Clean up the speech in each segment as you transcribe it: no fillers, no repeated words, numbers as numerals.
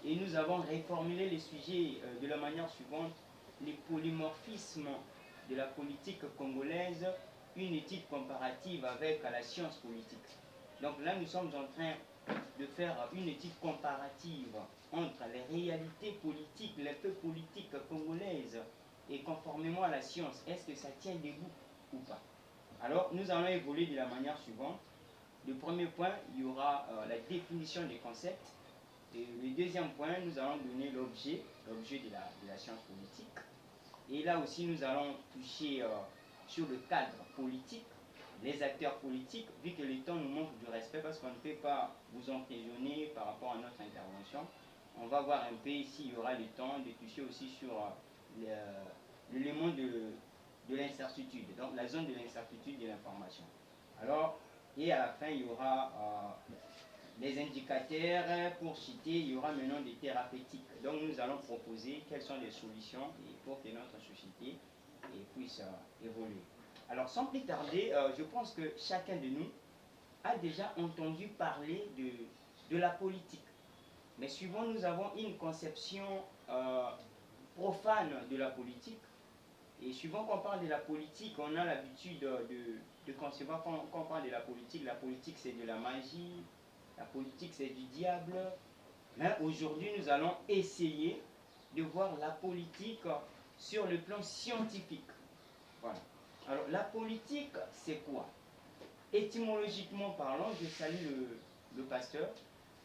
et nous avons réformulé les sujets de la manière suivante: les polymorphismes de la politique congolaise, une étude comparative avec la science politique. Donc là, nous sommes en train de faire une étude comparative entre les réalités politiques, les faits politiques congolaises, et conformément à la science, est-ce que ça tient debout ou pas? Alors, nous allons évoluer de la manière suivante. Le premier point, il y aura la définition des concepts. Et le deuxième point, nous allons donner l'objet de la science politique. Et là aussi, nous allons toucher sur le cadre politique, les acteurs politiques, vu que le temps nous manque du respect, parce qu'on ne peut pas vous emprisonner par rapport à notre intervention. On va voir un peu ici, il y aura le temps de toucher aussi sur l'élément de l'incertitude, donc la zone de l'incertitude de l'information. Alors, et à la fin, il y aura les indicateurs pour citer, il y aura maintenant des thérapeutiques. Donc nous allons proposer quelles sont les solutions pour que notre société puisse évoluer. Alors sans plus tarder, je pense que chacun de nous a déjà entendu parler de la politique. Mais souvent nous avons une conception profane de la politique. Et souvent quand on parle de la politique, on a l'habitude de concevoir, quand on parle de la politique c'est de la magie, la politique c'est du diable. Mais aujourd'hui nous allons essayer de voir la politique sur le plan scientifique. Voilà. Alors la politique c'est quoi? Étymologiquement parlant, je salue le pasteur.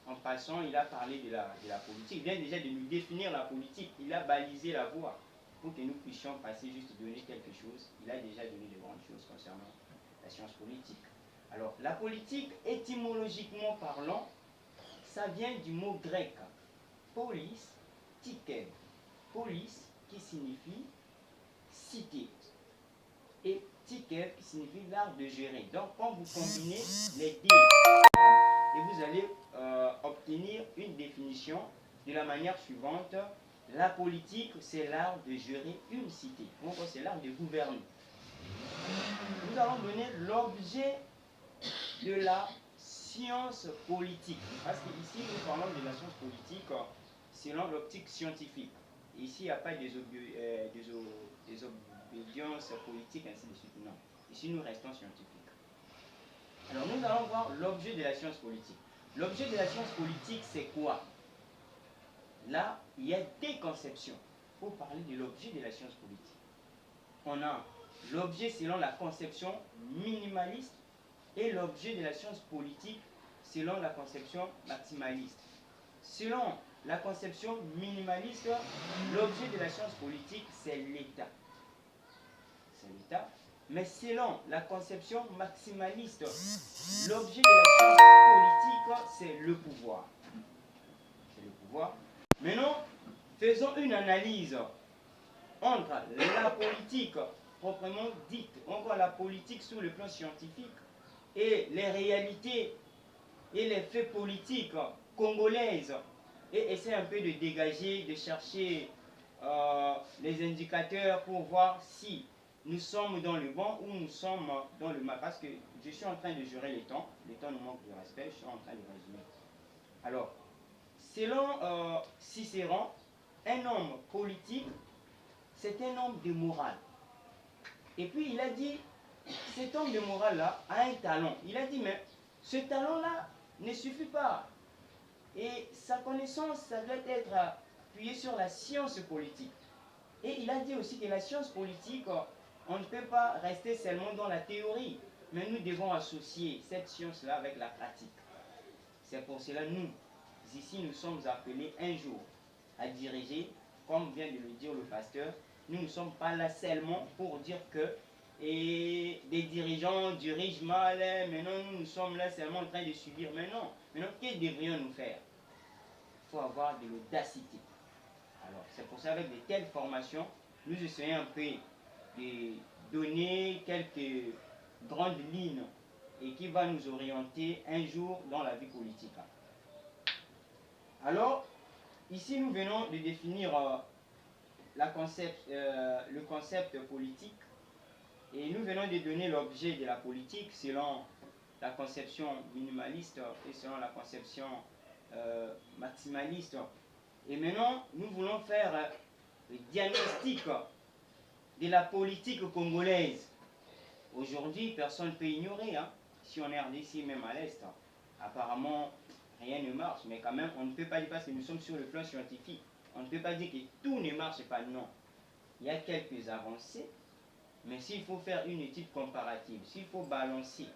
En passant, il a parlé de la politique. Il vient déjà de nous définir la politique. Il a balisé la voie pour que nous puissions passer juste donner quelque chose. Il a déjà donné de grandes choses concernant la science politique. Alors, la politique, étymologiquement parlant, ça vient du mot grec polis, tiken. Polis qui signifie cité et tiken qui signifie l'art de gérer. Donc, quand vous combinez les deux, et vous allez obtenir une définition de la manière suivante: la politique, c'est l'art de gérer une cité. Donc, c'est l'art de gouverner. Nous allons donner l'objet de la science politique. Parce qu'ici, nous parlons de la science politique selon l'optique scientifique. Ici, il n'y a pas des obédiences politiques, ainsi de suite. Non. Ici, nous restons scientifiques. Alors, nous allons voir l'objet de la science politique. L'objet de la science politique, c'est quoi? Là, il y a des conceptions pour parler de l'objet de la science politique. On a l'objet selon la conception minimaliste et l'objet de la science politique selon la conception maximaliste. Selon la conception minimaliste, l'objet de la science politique, c'est l'État. C'est l'État. Mais selon la conception maximaliste, l'objet de la science politique, c'est le pouvoir. C'est le pouvoir. Maintenant, faisons une analyse entre la politique proprement dite, entre la politique sur le plan scientifique, et les réalités et les faits politiques congolaises, et essayer un peu de dégager, de chercher les indicateurs pour voir si nous sommes dans le bon ou nous sommes dans le mal. Parce que je suis en train de gérer le temps nous manque de respect, je suis en train de résumer. Alors, selon Cicéron, un homme politique, c'est un homme de morale. Et puis il a dit, cet homme de morale-là a un talent. Il a dit, mais ce talent-là ne suffit pas. Et sa connaissance, ça doit être appuyé sur la science politique. Et il a dit aussi que la science politique, on ne peut pas rester seulement dans la théorie, mais nous devons associer cette science-là avec la pratique. C'est pour cela nous, ici, nous sommes appelés un jour à diriger, comme vient de le dire le pasteur. Nous ne sommes pas là seulement pour dire que des dirigeants dirigent mal, maintenant nous sommes là seulement en train de subir. Mais non, maintenant, que devrions-nous faire? Il faut avoir de l'audacité. Alors, c'est pour ça qu'avec de telles formations, nous essayons un peu de donner quelques grandes lignes et qui va nous orienter un jour dans la vie politique. Alors, ici nous venons de définir le concept politique et nous venons de donner l'objet de la politique selon la conception minimaliste et selon la conception maximaliste. Et maintenant, nous voulons faire le diagnostic de la politique congolaise. Aujourd'hui, personne ne peut ignorer. Si on est RDC, même à l'Est, apparemment, rien ne marche. Mais quand même, on ne peut pas dire, parce que nous sommes sur le plan scientifique, on ne peut pas dire que tout ne marche pas. Non. Il y a quelques avancées. Mais s'il faut faire une étude comparative, s'il faut balancer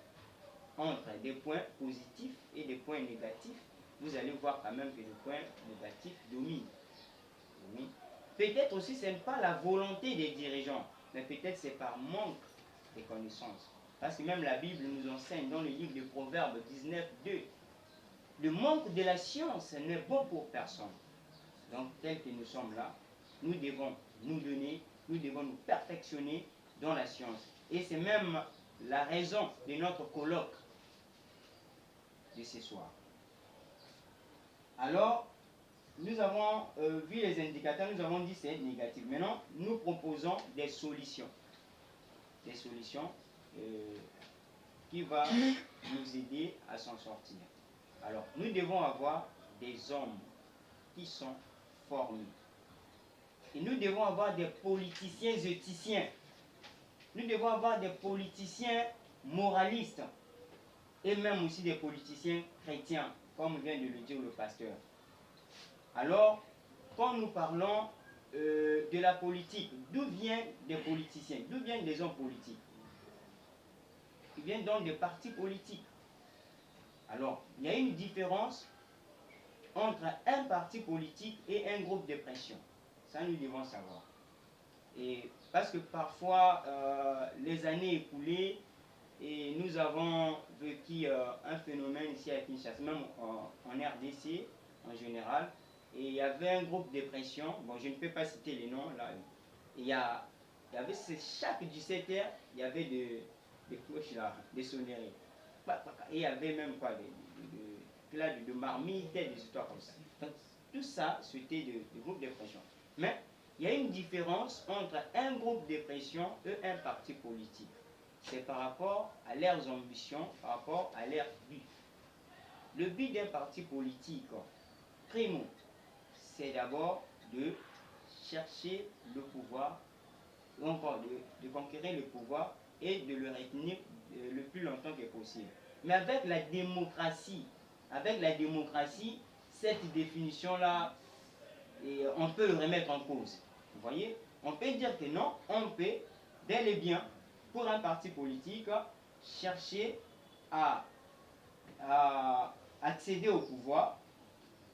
entre des points positifs et des points négatifs, vous allez voir quand même que le point négatif domine. Oui. Peut-être aussi ce n'est pas la volonté des dirigeants, mais peut-être c'est par manque de connaissances. Parce que même la Bible nous enseigne dans le livre de Proverbes 19:2, le manque de la science n'est bon pour personne. Donc tel que nous sommes là, nous devons nous donner, nous devons nous perfectionner dans la science. Et c'est même la raison de notre colloque de ce soir. Alors, nous avons vu les indicateurs, nous avons dit c'est négatif. Maintenant, nous proposons des solutions. Des solutions qui vont nous aider à s'en sortir. Alors, nous devons avoir des hommes qui sont formés. Et nous devons avoir des politiciens éthiciens. Nous devons avoir des politiciens moralistes. Et même aussi des politiciens chrétiens, comme vient de le dire le pasteur. Alors, quand nous parlons de la politique, d'où viennent des politiciens? D'où viennent des hommes politiques? Ils viennent donc des partis politiques. Alors, il y a une différence entre un parti politique et un groupe de pression. Ça, nous devons savoir. Et parce que parfois, les années écoulées, et nous avons vécu un phénomène ici à Kinshasa, même en RDC en général, et il y avait un groupe de pression, bon je ne peux pas citer les noms là, il y avait chaque 17h, il y avait des cloches là, des sonneries, et il y avait même quoi, de marmites, des histoires comme ça. Donc tout ça, c'était des groupes de pression. Mais il y a une différence entre un groupe de pression et un parti politique. C'est par rapport à leurs ambitions, par rapport à leurs buts. Le but d'un parti politique, primo, c'est d'abord de chercher le pouvoir, ou encore de conquérir le pouvoir et de le retenir le plus longtemps que possible. Mais avec la démocratie, cette définition-là, on peut le remettre en cause. Vous voyez? On peut dire que non, on peut bel et bien, pour un parti politique, chercher à accéder au pouvoir,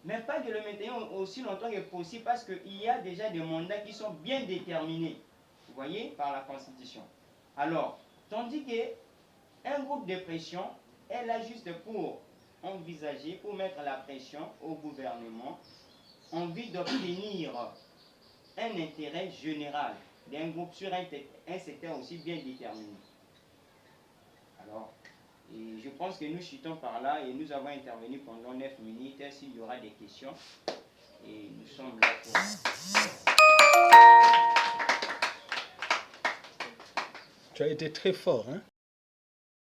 mais pas de le maintenir aussi longtemps que possible, parce qu'il y a déjà des mandats qui sont bien déterminés, vous voyez, par la Constitution. Alors, tandis qu'un groupe de pression est là juste pour envisager, pour mettre la pression au gouvernement, en vue d'obtenir un intérêt général d'un groupe sur un secteur aussi bien déterminé. Alors, et je pense que nous chutons par là et nous avons intervenu pendant 9 minutes. S'il y aura des questions, et nous sommes là pour... Tu as été très fort, hein?